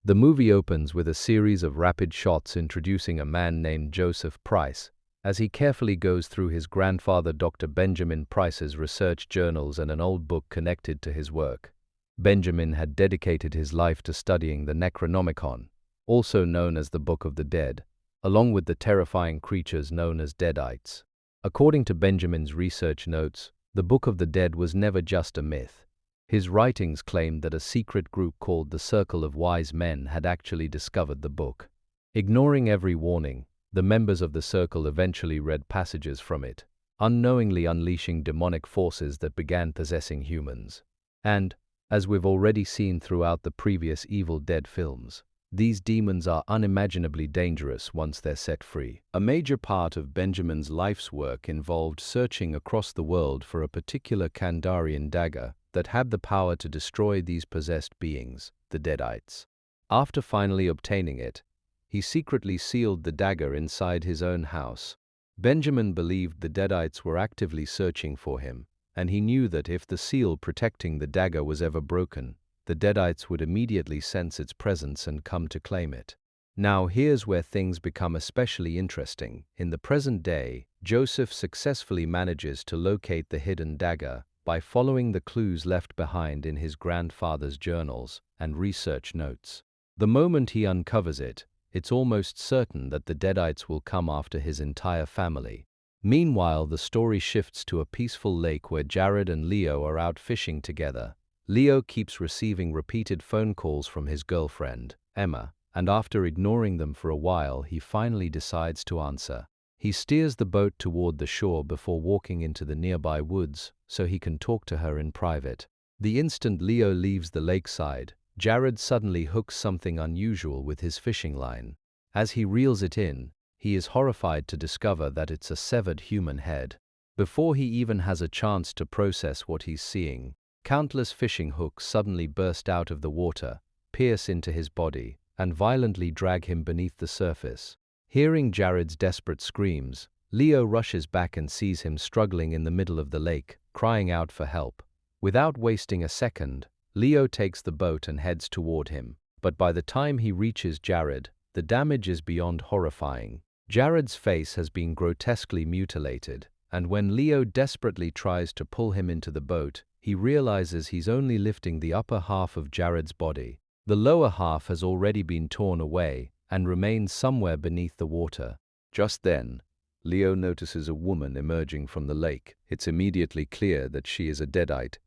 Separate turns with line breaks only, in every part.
The movie opens with a series of rapid shots introducing a man named Joseph Price, as he carefully goes through his grandfather Dr. Benjamin Price's research journals and an old book connected to his work. Benjamin had dedicated his life to studying the necronomicon, also known as the Book of the Dead, along with the terrifying creatures known as deadites. According to Benjamin's research notes, the Book of the Dead was never just a myth. His writings claimed that a secret group called the Circle of Wise Men had actually discovered the book. Ignoring every warning, the members of the circle eventually read passages from it, unknowingly unleashing demonic forces that began possessing humans. And, as we've already seen throughout the previous Evil Dead films, these demons are unimaginably dangerous once they're set free. A major part of Benjamin's life's work involved searching across the world for a particular Kandarian dagger that had the power to destroy these possessed beings, the deadites. After finally obtaining it, he secretly sealed the dagger inside his own house. Benjamin believed the deadites were actively searching for him, and he knew that if the seal protecting the dagger was ever broken, the deadites would immediately sense its presence and come to claim it. Now here's where things become especially interesting. In the present day, Joseph successfully manages to locate the hidden dagger by following the clues left behind in his grandfather's journals and research notes. The moment he uncovers it, it's almost certain that the deadites will come after his entire family. Meanwhile, the story shifts to a peaceful lake where Jared and Leo are out fishing together. Leo keeps receiving repeated phone calls from his girlfriend, Emma, and after ignoring them for a while, he finally decides to answer. He steers the boat toward the shore before walking into the nearby woods so he can talk to her in private. The instant Leo leaves the lakeside, Jared suddenly hooks something unusual with his fishing line. As he reels it in, he is horrified to discover that it's a severed human head. Before he even has a chance to process what he's seeing, countless fishing hooks suddenly burst out of the water, pierce into his body, and violently drag him beneath the surface. Hearing Jared's desperate screams, Leo rushes back and sees him struggling in the middle of the lake, crying out for help. Without wasting a second, Leo takes the boat and heads toward him. But by the time he reaches Jared, the damage is beyond horrifying. Jared's face has been grotesquely mutilated, and when Leo desperately tries to pull him into the boat, he realizes he's only lifting the upper half of Jared's body. The lower half has already been torn away and remains somewhere beneath the water. Just then, Leo notices a woman emerging from the lake. It's immediately clear that she is a deadite.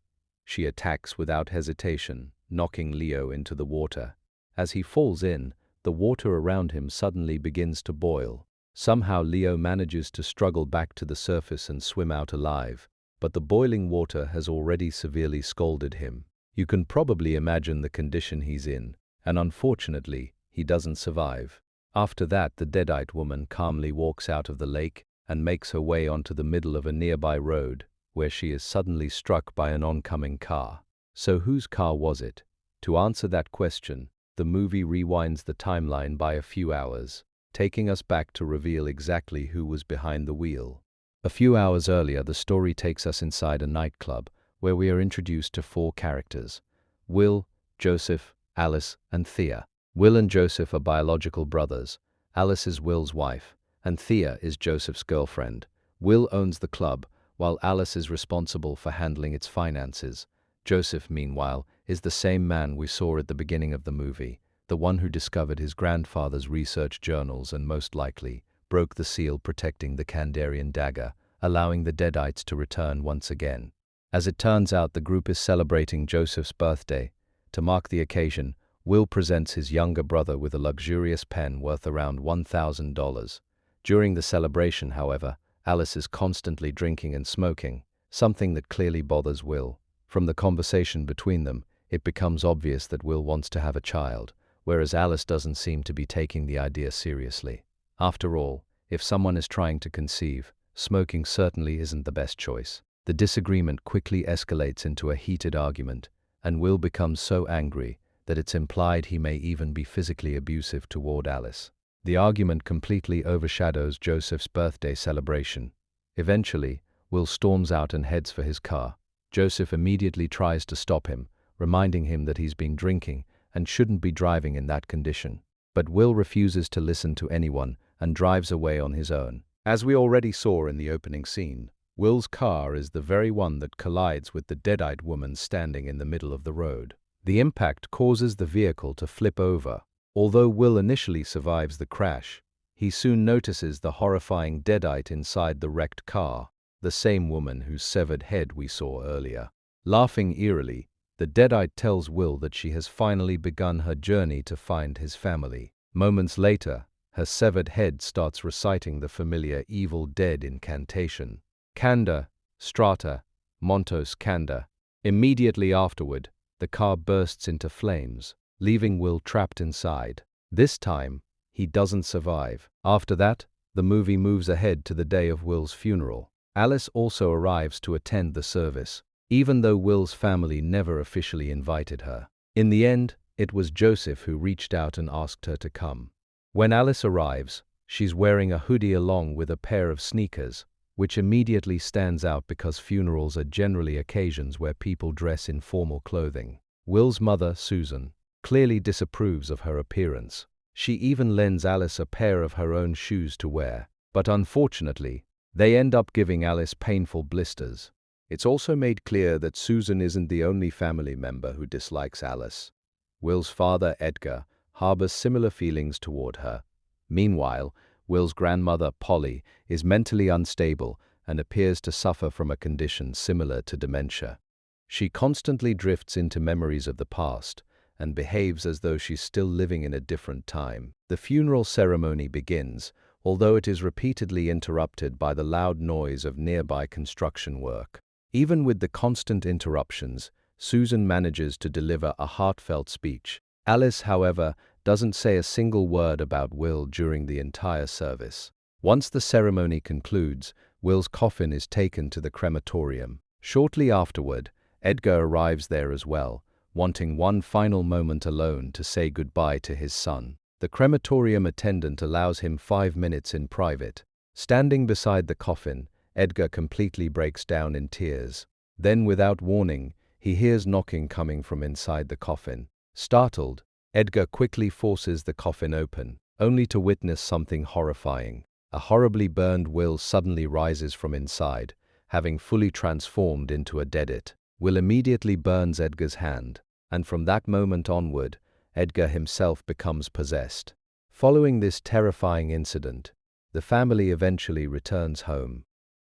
She attacks without hesitation, knocking Leo into the water. As he falls in, the water around him suddenly begins to boil. Somehow Leo manages to struggle back to the surface and swim out alive, but the boiling water has already severely scalded him. You can probably imagine the condition he's in, and unfortunately, he doesn't survive. After that, the deadite woman calmly walks out of the lake and makes her way onto the middle of a nearby road, where she is suddenly struck by an oncoming car. So whose car was it? To answer that question, the movie rewinds the timeline by a few hours, taking us back to reveal exactly who was behind the wheel. A few hours earlier, the story takes us inside a nightclub, where we are introduced to four characters: Will, Joseph, Alice, and Thea. Will and Joseph are biological brothers. Alice is Will's wife, and Thea is Joseph's girlfriend. Will owns the club, while Alice is responsible for handling its finances. Joseph, meanwhile, is the same man we saw at the beginning of the movie, the one who discovered his grandfather's research journals and most likely broke the seal protecting the Kandarian dagger, allowing the deadites to return once again. As it turns out, the group is celebrating Joseph's birthday. To mark the occasion, Will presents his younger brother with a luxurious pen worth around $1,000. During the celebration, however, Alice is constantly drinking and smoking, something that clearly bothers Will. From the conversation between them, it becomes obvious that Will wants to have a child, whereas Alice doesn't seem to be taking the idea seriously. After all, if someone is trying to conceive, smoking certainly isn't the best choice. The disagreement quickly escalates into a heated argument, and Will becomes so angry that it's implied he may even be physically abusive toward Alice. The argument completely overshadows Joseph's birthday celebration. Eventually, Will storms out and heads for his car. Joseph immediately tries to stop him, reminding him that he's been drinking and shouldn't be driving in that condition. But Will refuses to listen to anyone and drives away on his own. As we already saw in the opening scene, Will's car is the very one that collides with the deadite woman standing in the middle of the road. The impact causes the vehicle to flip over. Although Will initially survives the crash, he soon notices the horrifying deadite inside the wrecked car, the same woman whose severed head we saw earlier. Laughing eerily, the deadite tells Will that she has finally begun her journey to find his family. Moments later, her severed head starts reciting the familiar Evil Dead incantation. Kanda, Strata, Montos Kanda. Immediately afterward, the car bursts into flames, leaving Will trapped inside. This time, he doesn't survive. After that, the movie moves ahead to the day of Will's funeral. Alice also arrives to attend the service, even though Will's family never officially invited her. In the end, it was Joseph who reached out and asked her to come. When Alice arrives, she's wearing a hoodie along with a pair of sneakers, which immediately stands out because funerals are generally occasions where people dress in formal clothing. Will's mother, Susan, clearly disapproves of her appearance. She even lends Alice a pair of her own shoes to wear, but unfortunately, they end up giving Alice painful blisters. It's also made clear that Susan isn't the only family member who dislikes Alice. Will's father, Edgar, harbors similar feelings toward her. Meanwhile, Will's grandmother, Polly, is mentally unstable and appears to suffer from a condition similar to dementia. She constantly drifts into memories of the past and behaves as though she's still living in a different time. The funeral ceremony begins, although it is repeatedly interrupted by the loud noise of nearby construction work. Even with the constant interruptions, Susan manages to deliver a heartfelt speech. Alice, however, doesn't say a single word about Will during the entire service. Once the ceremony concludes, Will's coffin is taken to the crematorium. Shortly afterward, Edgar arrives there as well, wanting one final moment alone to say goodbye to his son. The crematorium attendant allows him 5 minutes in private. Standing beside the coffin, Edgar completely breaks down in tears. Then, without warning, he hears knocking coming from inside the coffin. Startled, Edgar quickly forces the coffin open, only to witness something horrifying. A horribly burned Will suddenly rises from inside, having fully transformed into a deadite. Will immediately burns Edgar's hand, and from that moment onward, Edgar himself becomes possessed. Following this terrifying incident, the family eventually returns home.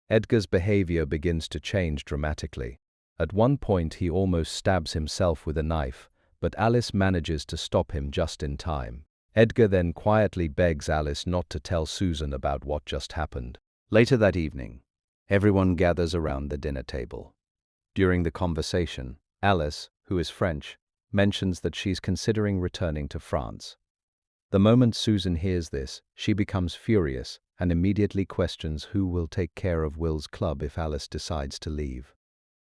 Edgar's behavior begins to change dramatically. At one point, he almost stabs himself with a knife, but Alice manages to stop him just in time. Edgar then quietly begs Alice not to tell Susan about what just happened. Later that evening, everyone gathers around the dinner table. During the conversation, Alice, who is French, mentions that she's considering returning to France. The moment Susan hears this, she becomes furious and immediately questions who will take care of Will's club if Alice decides to leave.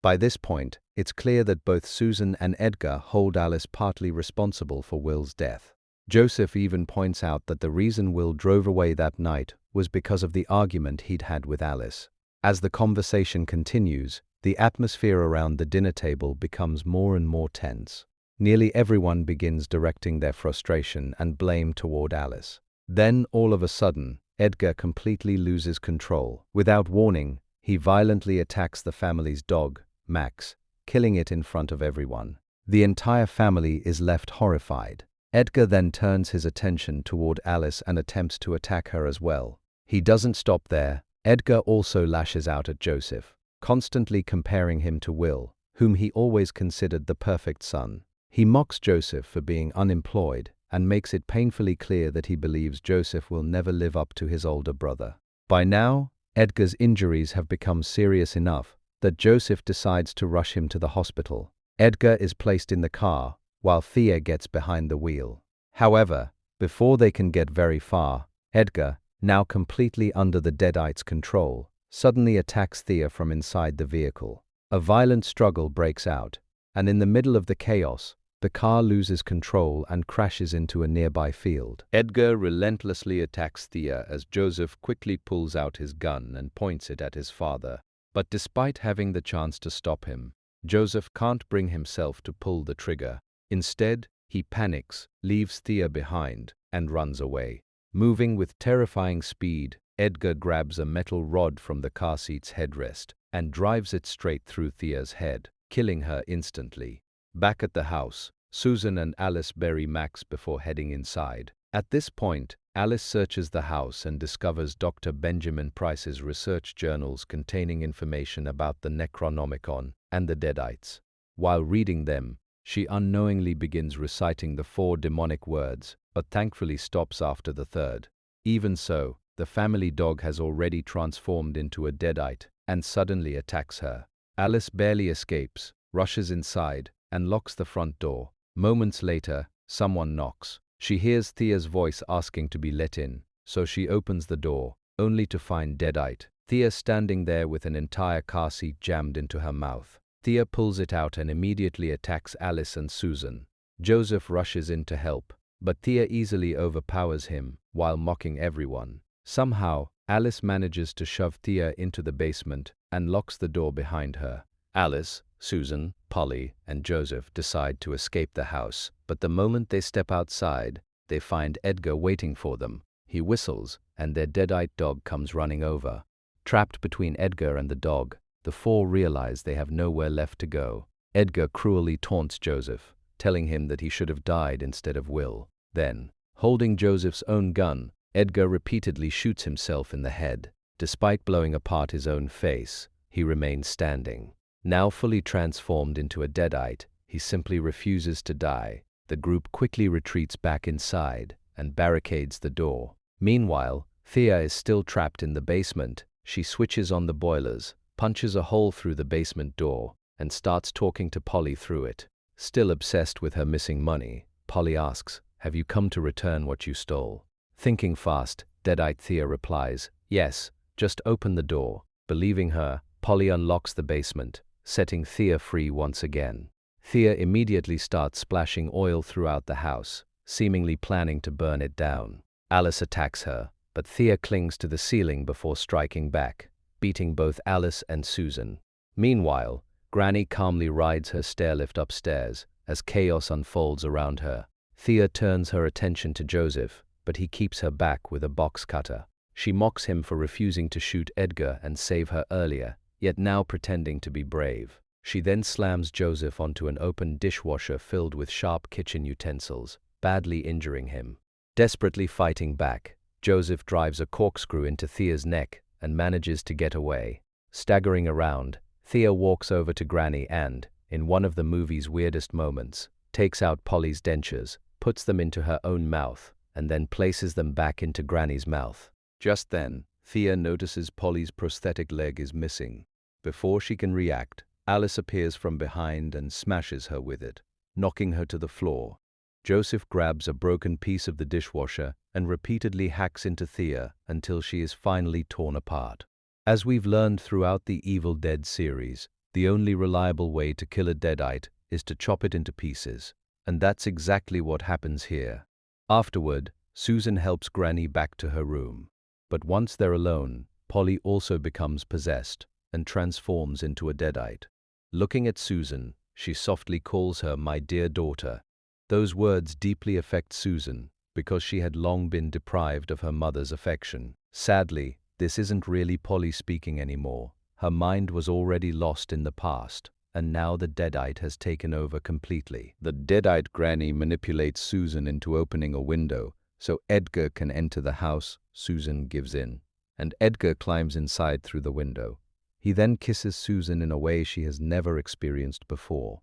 By this point, it's clear that both Susan and Edgar hold Alice partly responsible for Will's death. Joseph even points out that the reason Will drove away that night was because of the argument he'd had with Alice. As the conversation continues, the atmosphere around the dinner table becomes more and more tense. Nearly everyone begins directing their frustration and blame toward Alice. Then, all of a sudden, Edgar completely loses control. Without warning, he violently attacks the family's dog, Max, killing it in front of everyone. The entire family is left horrified. Edgar then turns his attention toward Alice and attempts to attack her as well. He doesn't stop there. Edgar also lashes out at Joseph, constantly comparing him to Will, whom he always considered the perfect son. He mocks Joseph for being unemployed and makes it painfully clear that he believes Joseph will never live up to his older brother. By now, Edgar's injuries have become serious enough that Joseph decides to rush him to the hospital. Edgar is placed in the car, while Thea gets behind the wheel. However, before they can get very far, Edgar, now completely under the deadites' control, suddenly attacks Thea from inside the vehicle. A violent struggle breaks out, and in the middle of the chaos, the car loses control and crashes into a nearby field. Edgar relentlessly attacks Thea as Joseph quickly pulls out his gun and points it at his father. But despite having the chance to stop him, Joseph can't bring himself to pull the trigger. Instead, He panics, leaves Thea behind, and runs away. Moving with terrifying speed, Edgar grabs a metal rod from the car seat's headrest and drives it straight through Thea's head, killing her instantly. Back at the house, Susan and Alice bury Max before heading inside. At this point, Alice searches the house and discovers Dr. Benjamin Price's research journals containing information about the necronomicon and the deadites. While reading them, she unknowingly begins reciting the 4 demonic words, but thankfully stops after the 3rd. Even so, the family dog has already transformed into a deadite and suddenly attacks her. Alice barely escapes, rushes inside, and locks the front door. Moments later, someone knocks. She hears Thea's voice asking to be let in, so she opens the door, only to find Deadite, Thea standing there with an entire car seat jammed into her mouth. Thea pulls it out and immediately attacks Alice and Susan. Joseph rushes in to help, but Thea easily overpowers him while mocking everyone. Somehow, Alice manages to shove Thea into the basement and locks the door behind her. Alice, Susan, Polly, and Joseph decide to escape the house, but the moment they step outside, they find Edgar waiting for them. He whistles, and their deadite dog comes running over. Trapped between Edgar and the dog, the 4 realize they have nowhere left to go. Edgar cruelly taunts Joseph, telling him that he should have died instead of Will. Then, holding Joseph's own gun, Edgar repeatedly shoots himself in the head. Despite blowing apart his own face, he remains standing. Now fully transformed into a deadite, he simply refuses to die. The group quickly retreats back inside and barricades the door. Meanwhile, Thea is still trapped in the basement. She switches on the boilers, punches a hole through the basement door, and starts talking to Polly through it. Still obsessed with her missing money, Polly asks, "Have you come to return what you stole?" Thinking fast, deadite Thea replies, "Yes, just open the door." Believing her, Polly unlocks the basement, setting Thea free once again. Thea immediately starts splashing oil throughout the house, seemingly planning to burn it down. Alice attacks her, but Thea clings to the ceiling before striking back, beating both Alice and Susan. Meanwhile, Granny calmly rides her stairlift upstairs as chaos unfolds around her. Thea turns her attention to Joseph, but he keeps her back with a box cutter. She mocks him for refusing to shoot Edgar and save her earlier, yet now pretending to be brave. She then slams Joseph onto an open dishwasher filled with sharp kitchen utensils, badly injuring him. Desperately fighting back, Joseph drives a corkscrew into Thea's neck and manages to get away. Staggering around, Thea walks over to Granny and, in one of the movie's weirdest moments, takes out Polly's dentures, puts them into her own mouth, and then places them back into Granny's mouth. Just then, Thea notices Polly's prosthetic leg is missing. Before she can react, Alice appears from behind and smashes her with it, knocking her to the floor. Joseph grabs a broken piece of the dishwasher and repeatedly hacks into Thea until she is finally torn apart. As we've learned throughout the Evil Dead series, the only reliable way to kill a deadite is to chop it into pieces, and that's exactly what happens here. Afterward, Susan helps Granny back to her room. But once they're alone, Polly also becomes possessed and transforms into a deadite. Looking at Susan, she softly calls her "my dear daughter." Those words deeply affect Susan because she had long been deprived of her mother's affection. Sadly, this isn't really Polly speaking anymore. Her mind was already lost in the past, and now the deadite has taken over completely. The deadite Granny manipulates Susan into opening a window so Edgar can enter the house. Susan gives in, and Edgar climbs inside through the window. He then kisses Susan in a way she has never experienced before.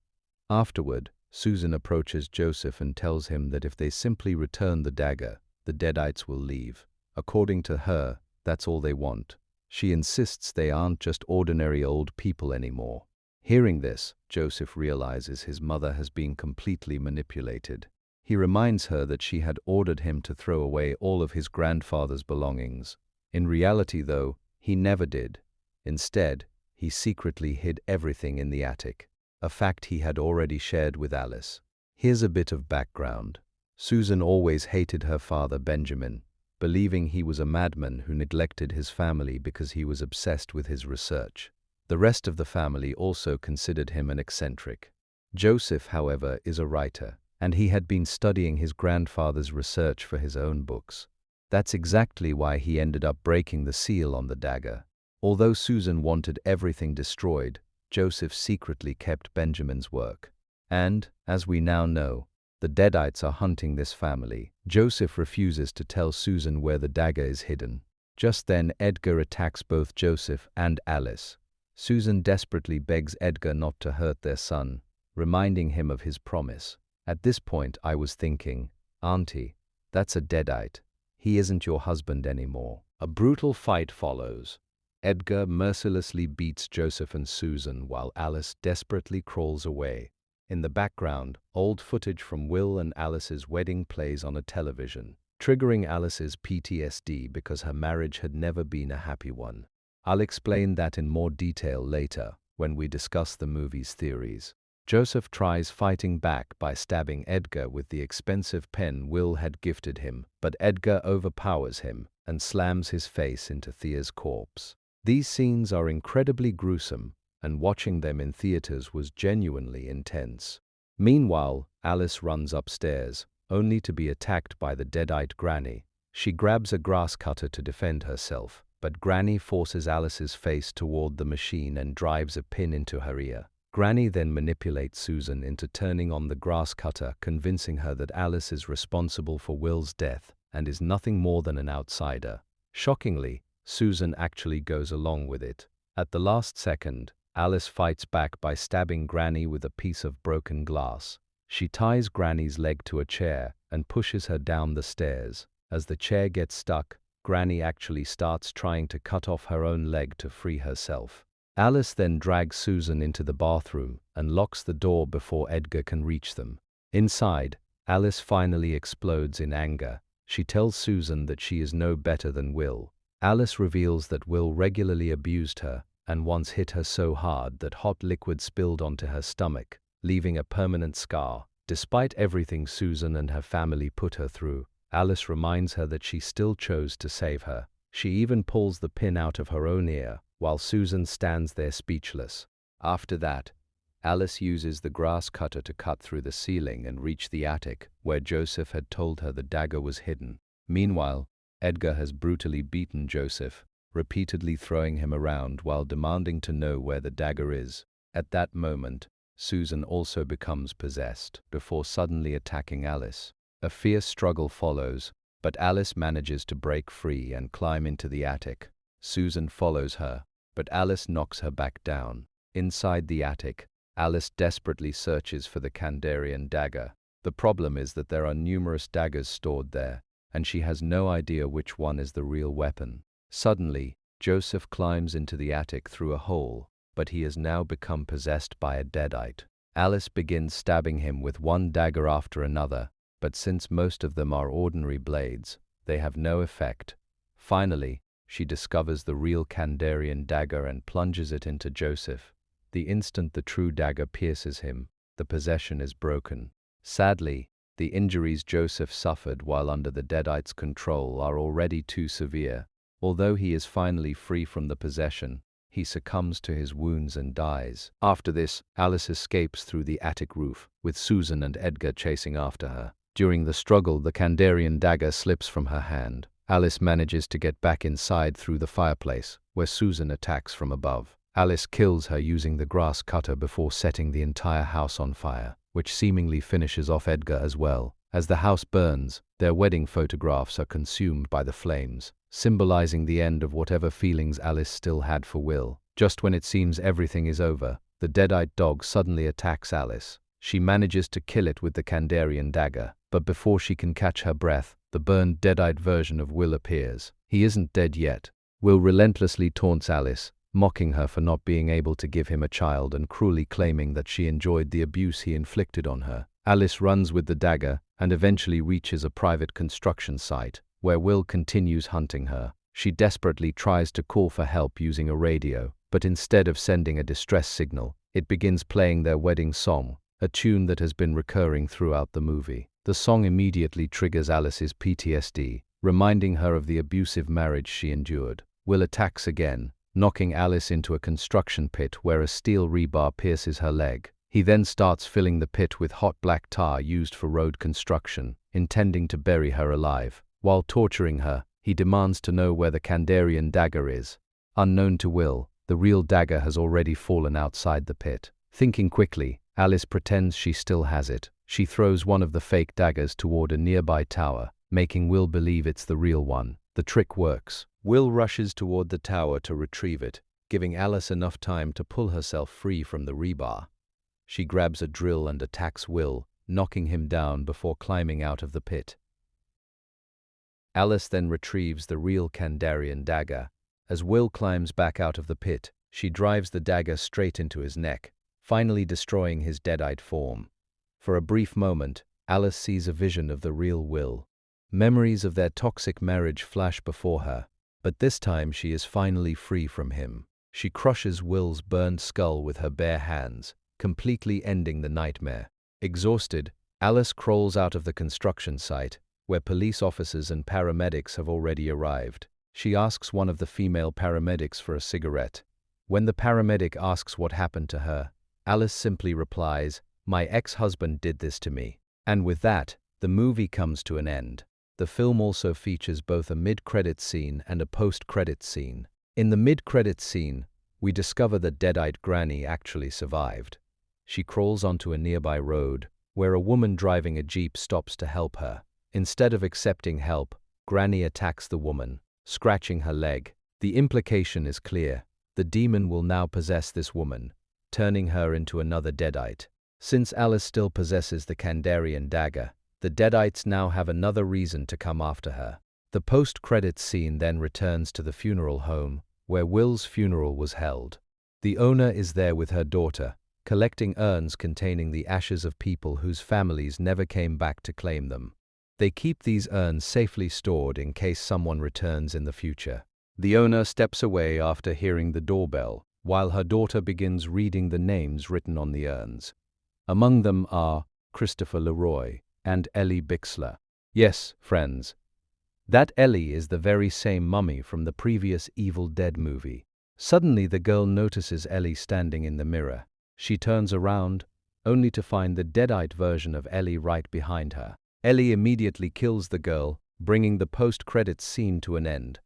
Afterward, Susan approaches Joseph and tells him that if they simply return the dagger, the deadites will leave. According to her, that's all they want. She insists they aren't just ordinary old people anymore. Hearing this, Joseph realizes his mother has been completely manipulated. He reminds her that she had ordered him to throw away all of his grandfather's belongings. In reality, though, he never did. Instead, he secretly hid everything in the attic, a fact he had already shared with Alice. Here's a bit of background. Susan always hated her father Benjamin, believing he was a madman who neglected his family because he was obsessed with his research. The rest of the family also considered him an eccentric. Joseph, however, is a writer. and he had been studying his grandfather's research for his own books. That's exactly why he ended up breaking the seal on the dagger. Although Susan wanted everything destroyed, Joseph secretly kept Benjamin's work. And, as we now know, the deadites are hunting this family. Joseph refuses to tell Susan where the dagger is hidden. Just then, Edgar attacks both Joseph and Alice. Susan desperately begs Edgar not to hurt their son, reminding him of his promise. At this point, I was thinking, Auntie, that's a deadite. He isn't your husband anymore. A brutal fight follows. Edgar mercilessly beats Joseph and Susan while Alice desperately crawls away. In the background, old footage from Will and Alice's wedding plays on a television, triggering Alice's PTSD because her marriage had never been a happy one. I'll explain that in more detail later, when we discuss the movie's theories. Joseph tries fighting back by stabbing Edgar with the expensive pen Will had gifted him, but Edgar overpowers him and slams his face into Thea's corpse. These scenes are incredibly gruesome, and watching them in theaters was genuinely intense. Meanwhile, Alice runs upstairs, only to be attacked by the deadite Granny. She grabs a grass cutter to defend herself, but Granny forces Alice's face toward the machine and drives a pin into her ear. Granny then manipulates Susan into turning on the grass cutter, convincing her that Alice is responsible for Will's death and is nothing more than an outsider. Shockingly, Susan actually goes along with it. At the last second, Alice fights back by stabbing Granny with a piece of broken glass. She ties Granny's leg to a chair and pushes her down the stairs. As the chair gets stuck, Granny actually starts trying to cut off her own leg to free herself. Alice then drags Susan into the bathroom and locks the door before Edgar can reach them. Inside, Alice finally explodes in anger. She tells Susan that she is no better than Will. Alice reveals that Will regularly abused her and once hit her so hard that hot liquid spilled onto her stomach, leaving a permanent scar. Despite everything Susan and her family put her through, Alice reminds her that she still chose to save her. She even pulls the pin out of her own ear, while Susan stands there speechless. After that, Alice uses the grass cutter to cut through the ceiling and reach the attic, where Joseph had told her the dagger was hidden. Meanwhile, Edgar has brutally beaten Joseph, repeatedly throwing him around while demanding to know where the dagger is. At that moment, Susan also becomes possessed, before suddenly attacking Alice. A fierce struggle follows, but Alice manages to break free and climb into the attic. Susan follows her, but Alice knocks her back down. Inside the attic, Alice desperately searches for the Kandarian dagger. The problem is that there are numerous daggers stored there, and she has no idea which one is the real weapon. Suddenly, Joseph climbs into the attic through a hole, but he has now become possessed by a deadite. Alice begins stabbing him with one dagger after another, but since most of them are ordinary blades, they have no effect. Finally, she discovers the real Kandarian dagger and plunges it into Joseph. The instant the true dagger pierces him, the possession is broken. Sadly, the injuries Joseph suffered while under the deadite's control are already too severe. Although he is finally free from the possession, he succumbs to his wounds and dies. After this, Alice escapes through the attic roof, with Susan and Edgar chasing after her. During the struggle, the Kandarian dagger slips from her hand. Alice manages to get back inside through the fireplace, where Susan attacks from above. Alice kills her using the grass cutter before setting the entire house on fire, which seemingly finishes off Edgar as well. As the house burns, their wedding photographs are consumed by the flames, symbolizing the end of whatever feelings Alice still had for Will. Just when it seems everything is over, the deadite dog suddenly attacks Alice. She manages to kill it with the Kandarian dagger, but before she can catch her breath, the burned deadite version of Will appears. He isn't dead yet. Will relentlessly taunts Alice, mocking her for not being able to give him a child and cruelly claiming that she enjoyed the abuse he inflicted on her. Alice runs with the dagger and eventually reaches a private construction site, where Will continues hunting her. She desperately tries to call for help using a radio, but instead of sending a distress signal, it begins playing their wedding song, a tune that has been recurring throughout the movie. The song immediately triggers Alice's PTSD, reminding her of the abusive marriage she endured. Will attacks again, knocking Alice into a construction pit where a steel rebar pierces her leg. He then starts filling the pit with hot black tar used for road construction, intending to bury her alive. While torturing her, he demands to know where the Kandarian dagger is. Unknown to Will, the real dagger has already fallen outside the pit. Thinking quickly, Alice pretends she still has it. She throws one of the fake daggers toward a nearby tower, making Will believe it's the real one. The trick works. Will rushes toward the tower to retrieve it, giving Alice enough time to pull herself free from the rebar. She grabs a drill and attacks Will, knocking him down before climbing out of the pit. Alice then retrieves the real Kandarian dagger. As Will climbs back out of the pit, she drives the dagger straight into his neck, finally destroying his deadite form. For a brief moment, Alice sees a vision of the real Will. Memories of their toxic marriage flash before her, but this time she is finally free from him. She crushes Will's burned skull with her bare hands, completely ending the nightmare. Exhausted, Alice crawls out of the construction site, where police officers and paramedics have already arrived. She asks one of the female paramedics for a cigarette. When the paramedic asks what happened to her, Alice simply replies, "My ex-husband did this to me." And with that, the movie comes to an end. The film also features both a mid-credits scene and a post-credits scene. In the mid-credits scene, we discover that deadite Granny actually survived. She crawls onto a nearby road, where a woman driving a jeep stops to help her. Instead of accepting help, Granny attacks the woman, scratching her leg. The implication is clear. The demon will now possess this woman, turning her into another deadite. Since Alice still possesses the Kandarian dagger, the deadites now have another reason to come after her. The post-credits scene then returns to the funeral home, where Will's funeral was held. The owner is there with her daughter, collecting urns containing the ashes of people whose families never came back to claim them. They keep these urns safely stored in case someone returns in the future. The owner steps away after hearing the doorbell, while her daughter begins reading the names written on the urns. Among them are Christopher Leroy and Ellie Bixler. Yes, friends, that Ellie is the very same mummy from the previous Evil Dead movie. Suddenly the girl notices Ellie standing in the mirror. She turns around, only to find the deadite version of Ellie right behind her. Ellie immediately kills the girl, bringing the post-credits scene to an end.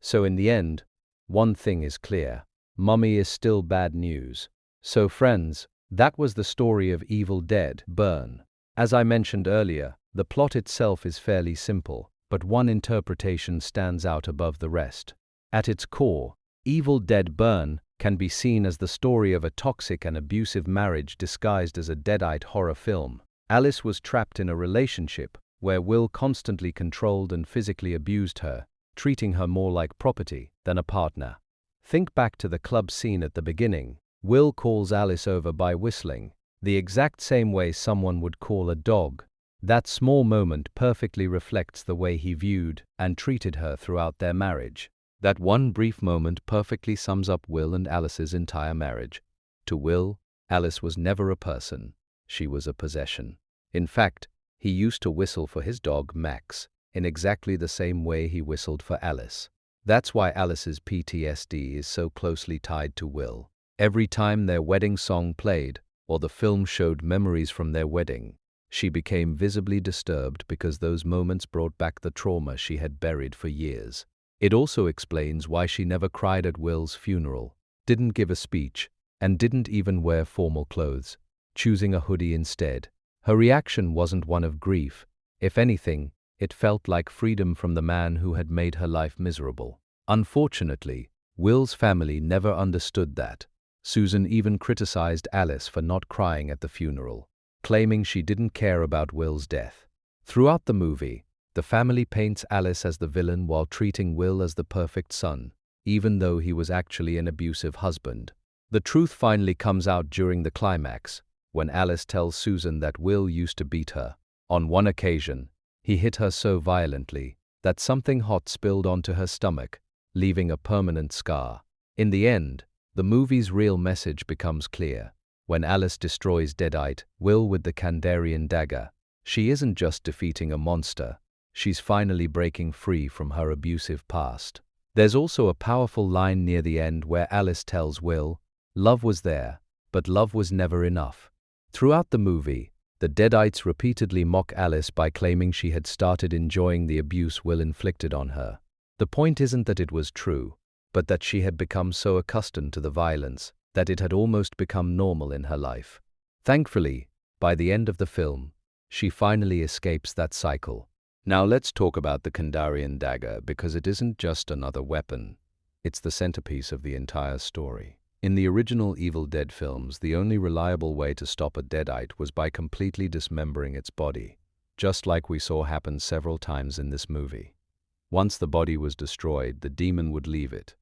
So in the end, one thing is clear. Mummy is still bad news. So friends, that was the story of Evil Dead Burn. As I mentioned earlier, the plot itself is fairly simple, but one interpretation stands out above the rest. At its core, Evil Dead Burn can be seen as the story of a toxic and abusive marriage disguised as a deadite horror film. Alice was trapped in a relationship where Will constantly controlled and physically abused her, treating her more like property than a partner. Think back to the club scene at the beginning. Will calls Alice over by whistling, the exact same way someone would call a dog. That small moment perfectly reflects the way he viewed and treated her throughout their marriage. That one brief moment perfectly sums up Will and Alice's entire marriage. To Will, Alice was never a person. She was a possession. In fact, he used to whistle for his dog Max, in exactly the same way he whistled for Alice. That's why Alice's PTSD is so closely tied to Will. Every time their wedding song played, or the film showed memories from their wedding, she became visibly disturbed because those moments brought back the trauma she had buried for years. It also explains why she never cried at Will's funeral, didn't give a speech, and didn't even wear formal clothes, choosing a hoodie instead. Her reaction wasn't one of grief. If anything, it felt like freedom from the man who had made her life miserable. Unfortunately, Will's family never understood that. Susan even criticized Alice for not crying at the funeral, claiming she didn't care about Will's death. Throughout the movie, the family paints Alice as the villain while treating Will as the perfect son, even though he was actually an abusive husband. The truth finally comes out during the climax, when Alice tells Susan that Will used to beat her. On one occasion, he hit her so violently that something hot spilled onto her stomach, leaving a permanent scar. In the end, the movie's real message becomes clear. When Alice destroys Deadite Will with the Kandarian dagger, she isn't just defeating a monster, she's finally breaking free from her abusive past. There's also a powerful line near the end where Alice tells Will, "Love was there, but love was never enough." Throughout the movie, the deadites repeatedly mock Alice by claiming she had started enjoying the abuse Will inflicted on her. The point isn't that it was true, but that she had become so accustomed to the violence that it had almost become normal in her life. Thankfully, by the end of the film, she finally escapes that cycle. Now let's talk about the Kandarian dagger, because it isn't just another weapon. It's the centerpiece of the entire story. In the original Evil Dead films, the only reliable way to stop a deadite was by completely dismembering its body, just like we saw happen several times in this movie. Once the body was destroyed, the demon would leave it.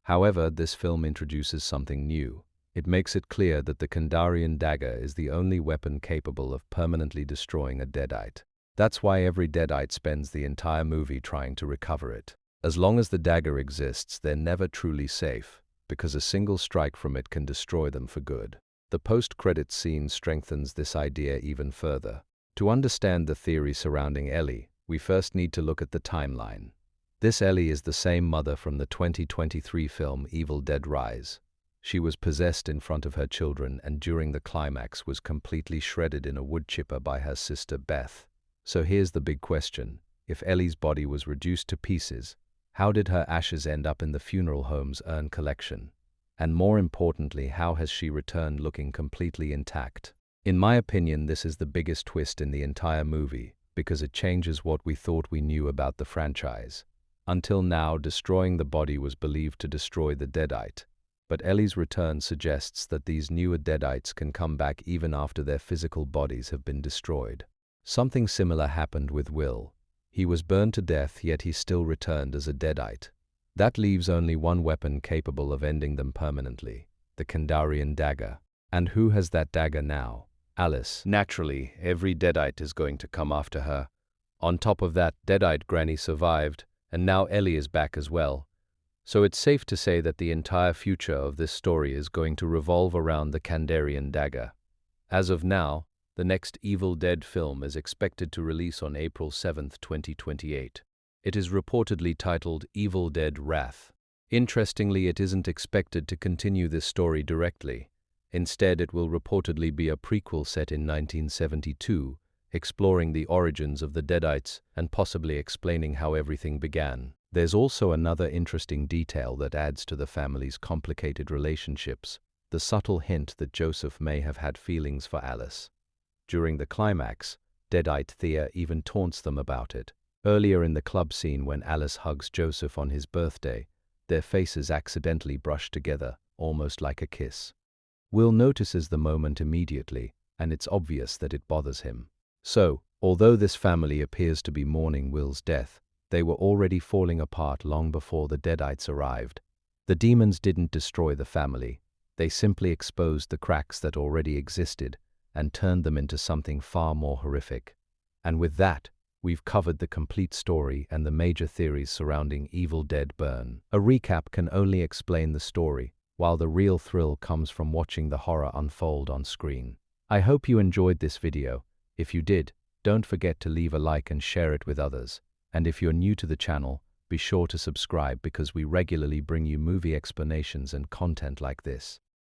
However, this film introduces something new. It makes it clear that the Kandarian dagger is the only weapon capable of permanently destroying a deadite. That's why every deadite spends the entire movie trying to recover it. As long as the dagger exists, they're never truly safe, because a single strike from it can destroy them for good. The post-credits scene strengthens this idea even further. To understand the theory surrounding Ellie, we first need to look at the timeline. This Ellie is the same mother from the 2023 film Evil Dead Rise. She was possessed in front of her children and during the climax was completely shredded in a wood chipper by her sister Beth. So here's the big question. If Ellie's body was reduced to pieces, how did her ashes end up in the funeral home's urn collection? And more importantly, how has she returned looking completely intact? In my opinion, this is the biggest twist in the entire movie, because it changes what we thought we knew about the franchise. Until now, destroying the body was believed to destroy the deadite, but Ellie's return suggests that these newer deadites can come back even after their physical bodies have been destroyed. Something similar happened with Will. He was burned to death, yet he still returned as a deadite. That leaves only one weapon capable of ending them permanently, the Kandarian dagger. And who has that dagger now? Alice. Naturally, every deadite is going to come after her. On top of that, deadite Granny survived, and now Ellie is back as well. So it's safe to say that the entire future of this story is going to revolve around the Kandarian dagger. As of now, the next Evil Dead film is expected to release on April 7, 2028. It is reportedly titled Evil Dead Wrath. Interestingly, it isn't expected to continue this story directly. Instead, it will reportedly be a prequel set in 1972, exploring the origins of the deadites and possibly explaining how everything began. There's also another interesting detail that adds to the family's complicated relationships, the subtle hint that Joseph may have had feelings for Alice. During the climax, deadite Thea even taunts them about it. Earlier in the club scene, when Alice hugs Joseph on his birthday, their faces accidentally brush together, almost like a kiss. Will notices the moment immediately, and it's obvious that it bothers him. So, although this family appears to be mourning Will's death, they were already falling apart long before the deadites arrived. The demons didn't destroy the family, they simply exposed the cracks that already existed and turned them into something far more horrific. And with that, we've covered the complete story and the major theories surrounding Evil Dead Burn. A recap can only explain the story, while the real thrill comes from watching the horror unfold on screen. I hope you enjoyed this video. If you did, don't forget to leave a like and share it with others. And if you're new to the channel, be sure to subscribe because we regularly bring you movie explanations and content like this.